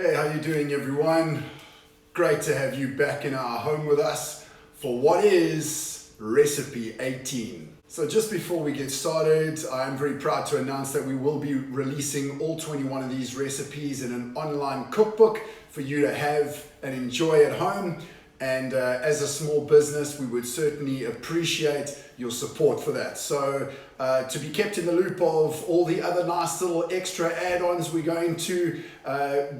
Hey, how you doing everyone? Great to have you back in our home with us for what is Recipe 18. So just before we get started, I am very proud to announce that we will be releasing all 21 of these recipes in an online cookbook for you to have and enjoy at home. And as a small business, we would certainly appreciate your support for that. So to be kept in the loop of all the other nice little extra add-ons we're going to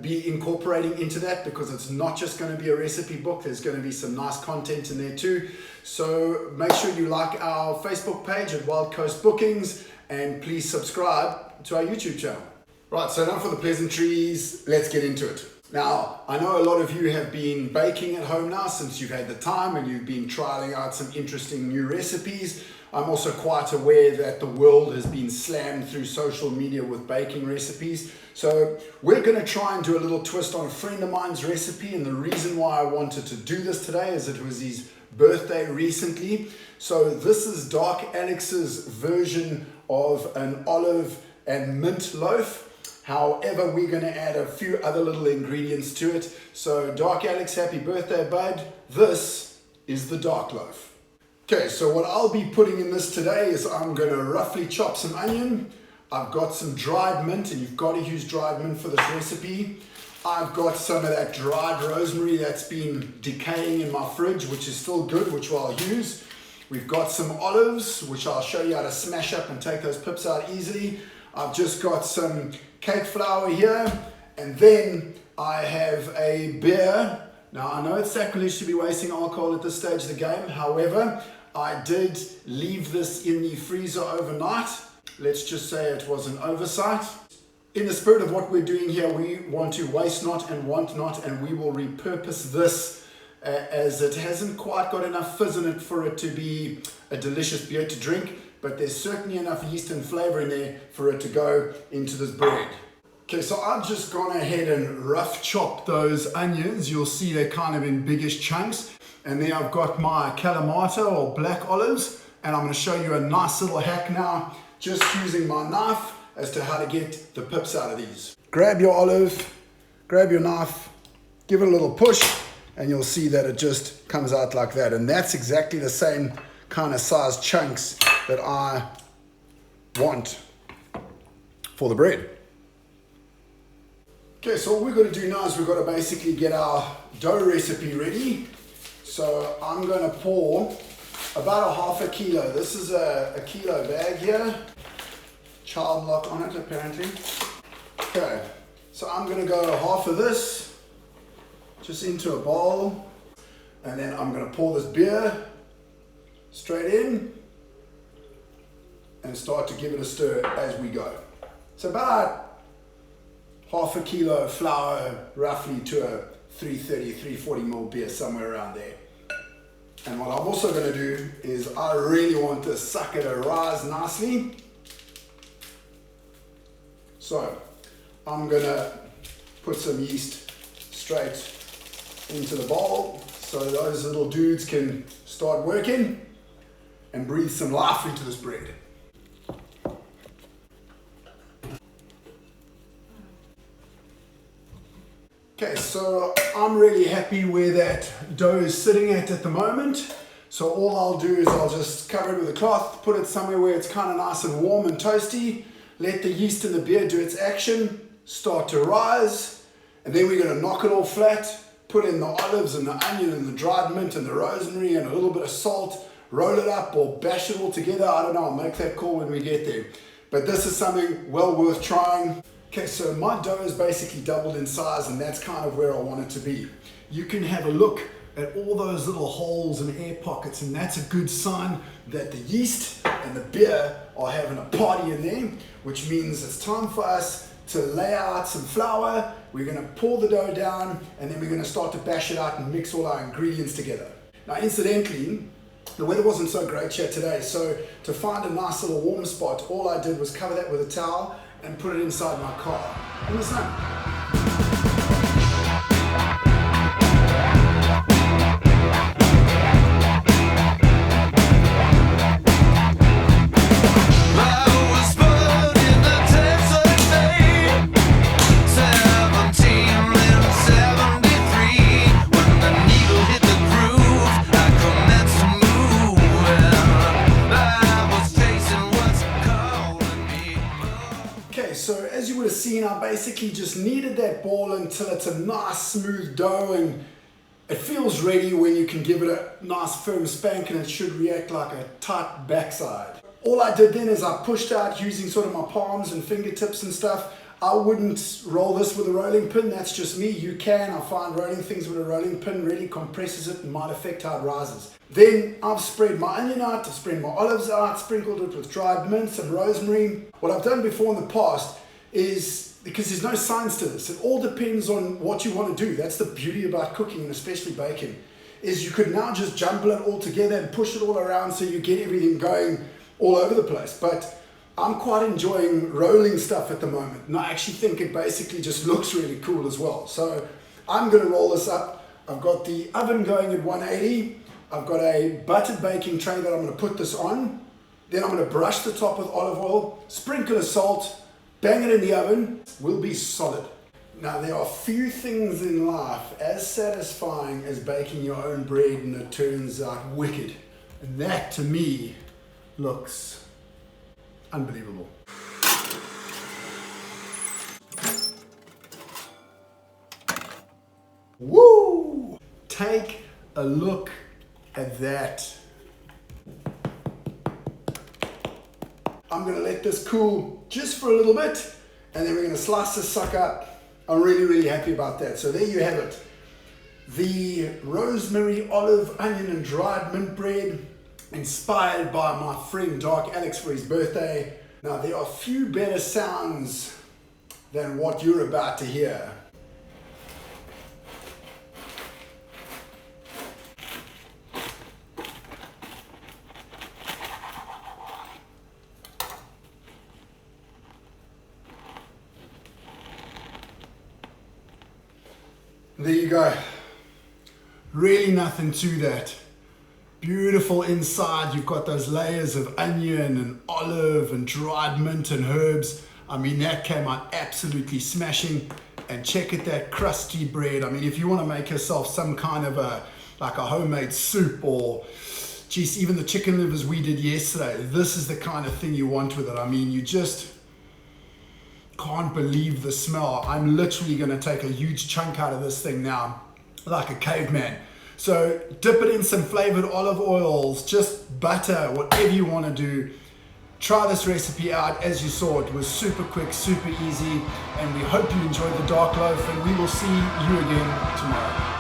be incorporating into that, because it's not just going to be a recipe book, there's going to be some nice content in there too. So make sure you like our Facebook page at Wild Coast Bookings, and please subscribe to our YouTube channel. Right, so enough for the pleasantries, let's get into it. Now, I know a lot of you have been baking at home now since you've had the time and you've been trialing out some interesting new recipes. I'm also quite aware that the world has been slammed through social media with baking recipes. So we're going to try and do a little twist on a friend of mine's recipe, and the reason why I wanted to do this today is it was his birthday recently. So this is Dark Alex's version of an olive and mint loaf. However, we're going to add a few other little ingredients to it. So Dark Alex, happy birthday, bud. This is the dark loaf. Okay, so what I'll be putting in this today is I'm going to roughly chop some onion. I've got some dried mint, and you've got to use dried mint for this recipe. I've got some of that dried rosemary that's been decaying in my fridge, which is still good, which I'll use. We've got some olives, which I'll show you how to smash up and take those pips out easily. I've just got some cake flour here, and then I have a beer. Now I know it's sacrilege to be wasting alcohol at this stage of the game. However, I did leave this in the freezer overnight. Let's just say it was an oversight. In the spirit of what we're doing here, we want to waste not and want not, and we will repurpose this as it hasn't quite got enough fizz in it for it to be a delicious beer to drink. But there's certainly enough yeast and flavor in there for it to go into this bread. Okay, so I've just gone ahead and rough chopped those onions. You'll see they're kind of in biggish chunks. And then I've got my Kalamata or black olives. And I'm going to show you a nice little hack now, just using my knife, as to how to get the pips out of these. Grab your olive, grab your knife, give it a little push, and you'll see that it just comes out like that. And that's exactly the same kind of size chunks that I want for the bread. Okay, so what we're going to do now is we've got to basically get our dough recipe ready. So I'm going to pour about a half a kilo. This is a kilo bag here. Child lock on it apparently. Okay, so I'm going to go half of this just into a bowl, and then I'm going to pour this beer straight in and start to give it a stir as we go. It's about half a kilo of flour, roughly to a 330, 340 ml beer, somewhere around there. And what I'm also going to do is I really want this sucker to rise nicely. So I'm going to put some yeast straight into the bowl so those little dudes can start working and breathe some life into this bread. Okay, so I'm really happy where that dough is sitting at the moment. So all I'll do is I'll just cover it with a cloth, put it somewhere where it's kind of nice and warm and toasty, let the yeast and the beer do its action, start to rise, and then we're going to knock it all flat, put in the olives and the onion and the dried mint and the rosemary and a little bit of salt, roll it up or bash it all together. I don't know, I'll make that call when we get there. But this is something well worth trying. Okay, so my dough is basically doubled in size, and that's kind of where I want it to be. You can have a look at all those little holes and air pockets, and that's a good sign that the yeast and the beer are having a party in there, which means it's time for us to lay out some flour. We're going to pour the dough down, and then we're going to start to bash it out and mix all our ingredients together. Now, incidentally, the weather wasn't so great here today, so to find a nice little warm spot, all I did was cover that with a towel and put it inside my car in the sun. In the Texas Bay, 17 little basically just kneaded that ball until it's a nice smooth dough, and it feels ready when you can give it a nice firm spank, and it should react like a tight backside. All I did then is I pushed out using sort of my palms and fingertips and stuff. I wouldn't roll this with a rolling pin, that's just me. You can. I find rolling things with a rolling pin really compresses it and might affect how it rises. Then I've spread my onion out, I've spread my olives out, sprinkled it with dried mint, some rosemary. What I've done before in the past is, because there's no science to this, it all depends on what you want to do. That's the beauty about cooking, and especially baking, is you could now just jumble it all together and push it all around so you get everything going all over the place. But I'm quite enjoying rolling stuff at the moment, and I actually think it basically just looks really cool as well. So I'm going to roll this up. I've got the oven going at 180. I've got a buttered baking tray that I'm going to put this on. Then I'm going to brush the top with olive oil, sprinkle of salt, bang it in the oven. Will be solid. Now, there are few things in life as satisfying as baking your own bread and it turns out wicked. And that, to me, looks unbelievable. Woo! Take a look at that. I'm gonna let this cool just for a little bit, and then we're gonna slice this sucker up. I'm really, really happy about that. So there you have it. The rosemary, olive, onion, and dried mint bread, inspired by my friend Dark Alex for his birthday. Now, there are few better sounds than what you're about to hear. There you go. Really nothing to that. Beautiful inside. You've got those layers of onion and olive and dried mint and herbs. I mean, that came out absolutely smashing. And check out that crusty bread. I mean, if you want to make yourself some kind of like a homemade soup, or geez, even the chicken livers we did yesterday, this is the kind of thing you want with it. I mean, you just can't believe the smell. I'm literally going to take a huge chunk out of this thing now, like a caveman. So dip it in some flavored olive oils, just butter, whatever you want to do. Try this recipe out. As you saw, it was super quick, super easy, and we hope you enjoyed the dark loaf, and we will see you again tomorrow.